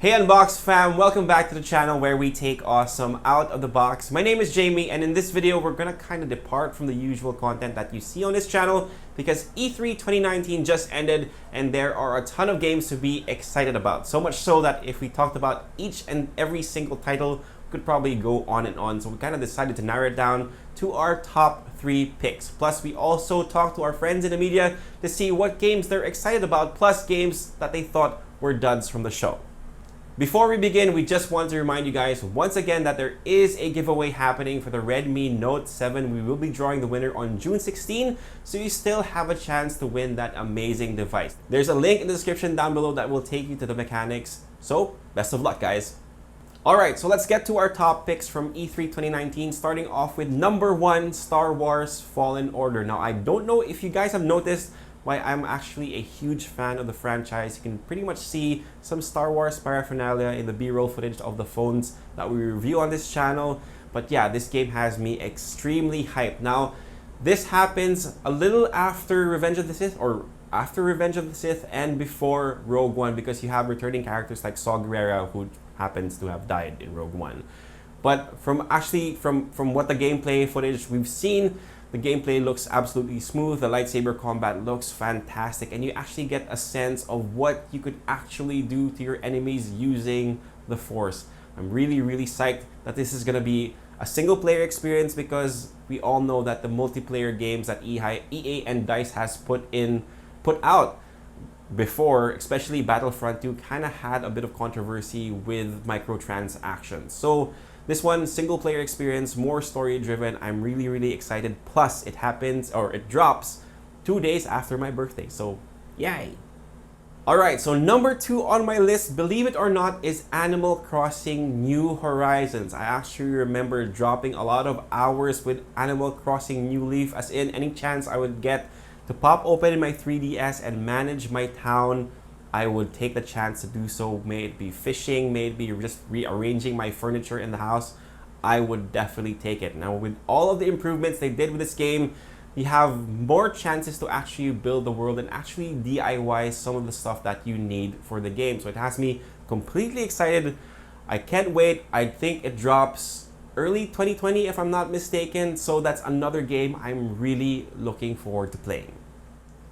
Hey Unbox fam, welcome back to the channel where we take awesome out of the box. My name is Jamie, and in this video we're gonna kind of depart from the usual content that you see on this channel because E3 2019 just ended and there are a ton of games to be excited about. So much so that if we talked about each and every single title, we could probably go on and on. So we kind of decided to narrow it down to our top 3 picks. Plus we also talked to our friends in the media to see what games they're excited about, plus games that they thought were duds from the show. Before we begin, we just want to remind you guys once again that there is a giveaway happening for the Redmi Note 7. We will be drawing the winner on June 16, so you still have a chance to win that amazing device. There's a link in the description down below that will take you to the mechanics. So, best of luck, guys. Alright, so let's get to our top picks from E3 2019, starting off with number 1, Star Wars Fallen Order. Now, I don't know if you guys have noticed why I'm actually a huge fan of the franchise. You can pretty much see some Star Wars paraphernalia in the B-roll footage of the phones that we review on this channel. But yeah, this game has me extremely hyped. Now, this happens a little after Revenge of the Sith, or after Revenge of the Sith and before Rogue One, because you have returning characters like Saw Gerrera, who happens to have died in Rogue One. But from what the gameplay footage we've seen, the gameplay looks absolutely smooth, the lightsaber combat looks fantastic, and you actually get a sense of what you could actually do to your enemies using the Force. I'm really psyched that this is going to be a single player experience, because we all know that the multiplayer games that EA and DICE has put out before, especially Battlefront 2, kind of had a bit of controversy with microtransactions. So this one, single player experience, more story driven. I'm really excited. Plus, it drops 2 days after my birthday. So, yay! Alright, so number 2 on my list, believe it or not, is Animal Crossing New Horizons. I actually remember dropping a lot of hours with Animal Crossing New Leaf, as in any chance I would get to pop open my 3DS and manage my town, I would take the chance to do so. May it be fishing, may it be just rearranging my furniture in the house, I would definitely take it. Now, with all of the improvements they did with this game, you have more chances to actually build the world and actually DIY some of the stuff that you need for the game. So it has me completely excited. I can't wait. I think it drops early 2020 if I'm not mistaken. So that's another game I'm really looking forward to playing.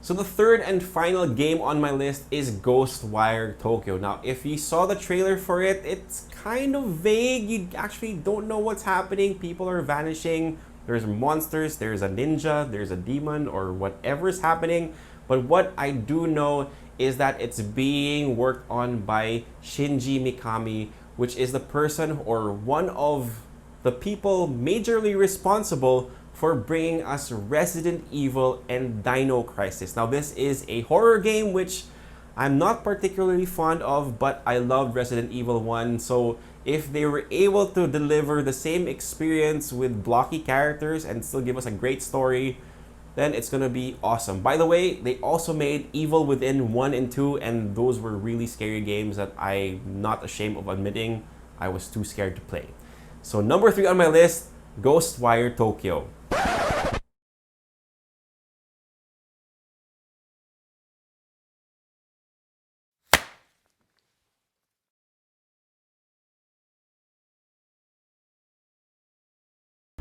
So the third and final game on my list is Ghostwire Tokyo. Now, if you saw the trailer for it, it's kind of vague. You actually don't know what's happening. People are vanishing. There's monsters, there's a ninja, there's a demon, or whatever is happening. But what I do know is that it's being worked on by Shinji Mikami, which is the person or one of the people majorly responsible for bringing us Resident Evil and Dino Crisis. Now, this is a horror game which I'm not particularly fond of, but I love Resident Evil 1. So if they were able to deliver the same experience with blocky characters and still give us a great story, then it's gonna be awesome. By the way, they also made Evil Within 1 and 2, and those were really scary games that I'm not ashamed of admitting I was too scared to play. So number 3 on my list, Ghostwire Tokyo.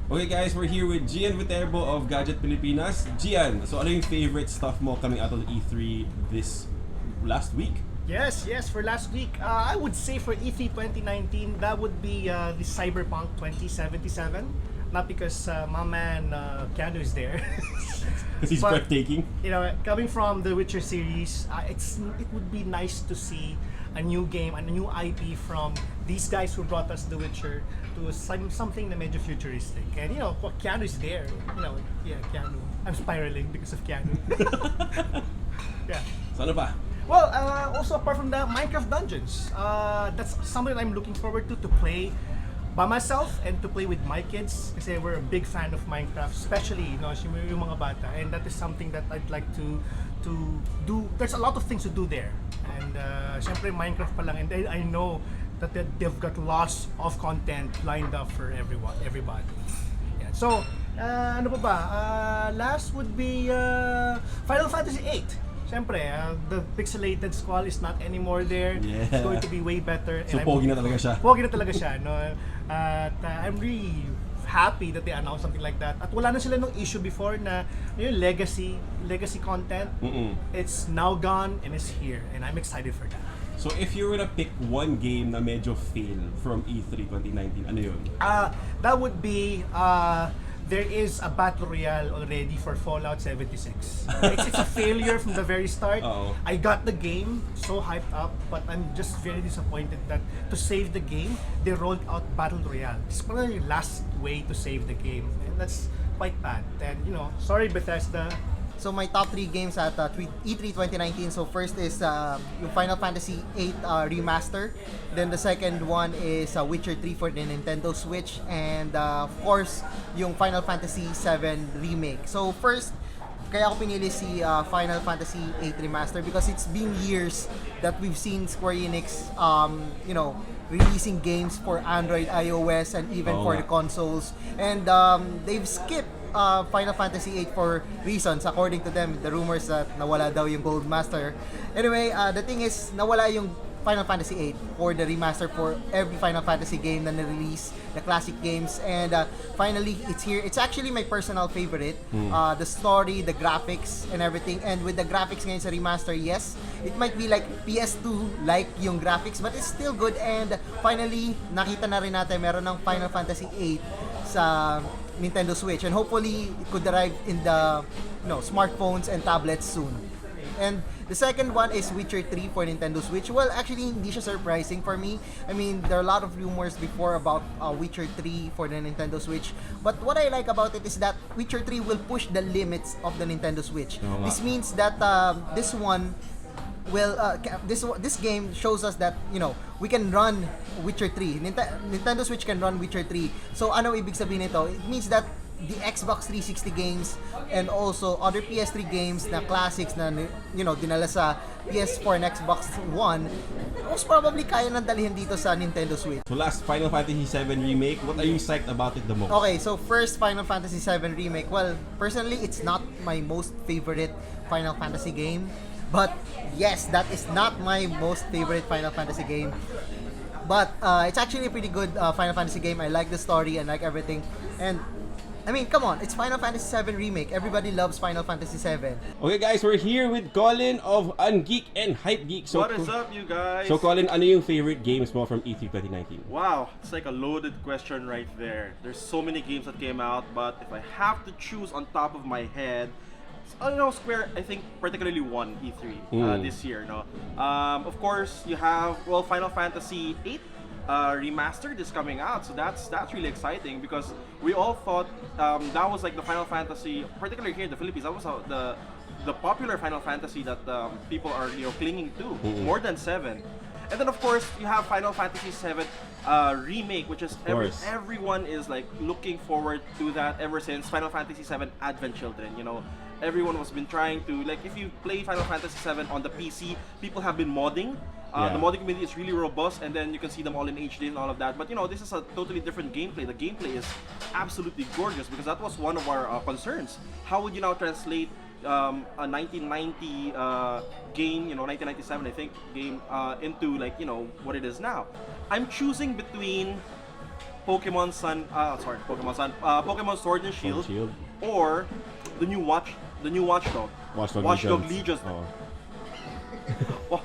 Okay guys, we're here with Gian Viterbo of Gadget Pilipinas. Gian, so ano yung favorite stuff mo coming out of the E3 this last week? Yes, for last week. I would say for E3 2019, that would be the Cyberpunk 2077. Not because my man Keanu is there. Because he's breathtaking. You know, coming from the Witcher series, it would be nice to see a new game and a new IP from these guys who brought us The Witcher to something na medyo futuristic. And you know, Keanu is there. You know, yeah, Keanu. I'm spiraling because of Keanu. Yeah. So ano pa? Well, also apart from the Minecraft Dungeons, that's something that I'm looking forward to play by myself and to play with my kids, kasi we're a big fan of Minecraft, especially yung mga bata, and that is something that I'd like to do. There's a lot of things to do there, and syempre Minecraft pa lang, and I know that they've got lots of content lined up for everybody. Yeah. So ano pa ba? Last would be Final Fantasy 8. Siyempre, the pixelated squall is not anymore there. Yeah. It's going to be way better. So, pogi na talaga siya. Pogi na talaga siya, no? At I'm really happy that they announced something like that. At wala na sila nung issue before na yung legacy content. It's now gone and it's here. And I'm excited for that. So if you were to pick one game na medyo fail from E3 2019, ano yun? That would be there is a battle royale already for Fallout 76. It's a failure from the very start. Uh-oh. I got the game so hyped up, but I'm just very disappointed that to save the game, they rolled out battle royale. It's probably the last way to save the game, and that's quite bad. And sorry Bethesda. So my top 3 games at E3 2019. So first is yung Final Fantasy 8 remaster. Then the second one is Witcher 3 for the Nintendo Switch, and of course yung Final Fantasy 7 remake. So first, kaya ako pinili si Final Fantasy 8 remaster because it's been years that we've seen Square Enix releasing games for Android, iOS, and even for the consoles. And they've skipped Final Fantasy 8 for reasons. According to them, the rumors that nawala daw yung Gold Master. Anyway, the thing is, nawala yung Final Fantasy 8 for the remaster for every Final Fantasy game na na-release, the classic games. And finally, it's here. It's actually my personal favorite. The story, the graphics, and everything. And with the graphics ngayon sa remaster, yes, it might be like PS2 like yung graphics, but it's still good. And finally, nakita na rin natin meron ng Final Fantasy 8 sa Nintendo Switch, and hopefully it could arrive in the smartphones and tablets soon. And the second one is Witcher 3 for Nintendo Switch. Well, actually, hindi siya surprising for me. I mean, there are a lot of rumors before about Witcher 3 for the Nintendo Switch. But what I like about it is that Witcher 3 will push the limits of the Nintendo Switch. This means that this one will this game shows us that we can run Witcher 3. Nintendo Switch can run Witcher 3. So ano ibig sabihin nito? It means that the Xbox 360 games and also other PS3 games na classics na dinala sa PS4 and Xbox One, most probably kaya nang dalhin dito sa Nintendo Switch. So last, Final Fantasy 7 remake, what are you psyched about it the most? Okay, so first, Final Fantasy 7 remake. Well, personally, it's not my most favorite Final Fantasy game. But yes, that is not my most favorite Final Fantasy game. But it's actually a pretty good Final Fantasy game. I like the story, I like everything. And I mean, come on, it's Final Fantasy 7 remake. Everybody loves Final Fantasy 7. Okay guys, we're here with Colin of Ungeek and Hype Geek. So, what is up, you guys? So Colin, ano yung favorite games mo from E3 2019? Wow, it's like a loaded question right there. There's so many games that came out, but if I have to choose on top of my head, Square, I think, particularly won E3 this year. Of course, you have Final Fantasy 8 remastered is coming out, so that's really exciting because we all thought that was like the Final Fantasy, particularly here in the Philippines, that was the popular Final Fantasy that people are clinging to more than 7. And then of course you have Final Fantasy 7 remake, which is everyone is like looking forward to that ever since Final Fantasy 7 Advent Children. Everyone has been trying to, like, if you play Final Fantasy 7 on the PC, people have been modding. The modding community is really robust, and then you can see them all in HD and all of that. But this is a totally different gameplay. The gameplay is absolutely gorgeous because that was one of our concerns. How would you now translate a 1990 game, 1997 I think game, into what it is now? I'm choosing between Pokemon Sword and Shield, or the new Watchdog Legion.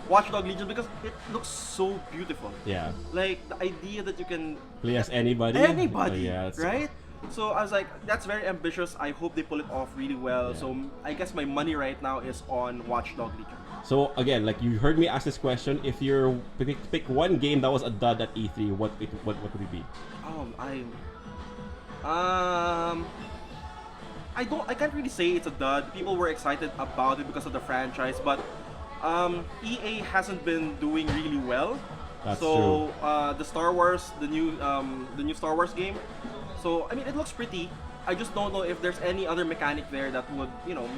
Watchdog Legion, because it looks so beautiful. Yeah. Like the idea that you can play as anybody. Right? So I was like, that's very ambitious. I hope they pull it off really well. So I guess my money right now is on Watchdog Legion. So again, like you heard me ask this question, if you're pick one game that was a dud at E3, what would it be? I can't really say it's a dud. People were excited about it because of the franchise, but EA hasn't been doing really well. That's true. So the Star Wars, the new Star Wars game. So I mean, it looks pretty. I just don't know if there's any other mechanic there that would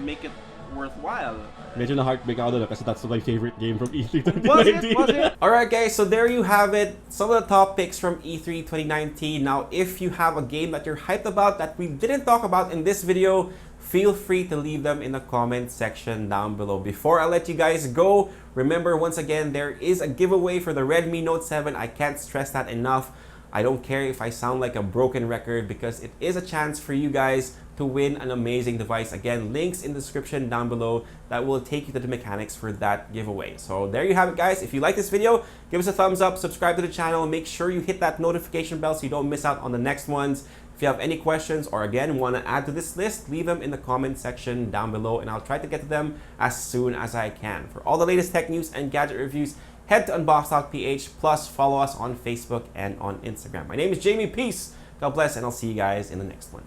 make it worthwhile. Medyo na heartbreak ako doon kasi that's my favorite game from E3 2019. Was it? Alright guys, so there you have it. Some of the top picks from E3 2019. Now, if you have a game that you're hyped about that we didn't talk about in this video, feel free to leave them in the comment section down below. Before I let you guys go, remember once again, there is a giveaway for the Redmi Note 7. I can't stress that enough. I don't care if I sound like a broken record because it is a chance for you guys to win an amazing device. Again, links in the description down below that will take you to the mechanics for that giveaway. So there you have it, guys. If you like this video, give us a thumbs up, subscribe to the channel, make sure you hit that notification bell so you don't miss out on the next ones. If you have any questions or again want to add to this list, leave them in the comment section down below and I'll try to get to them as soon as I can. For all the latest tech news and gadget reviews, head to unbox.ph, plus follow us on Facebook and on Instagram. My name is Jamie. Peace, God bless, and I'll see you guys in the next one.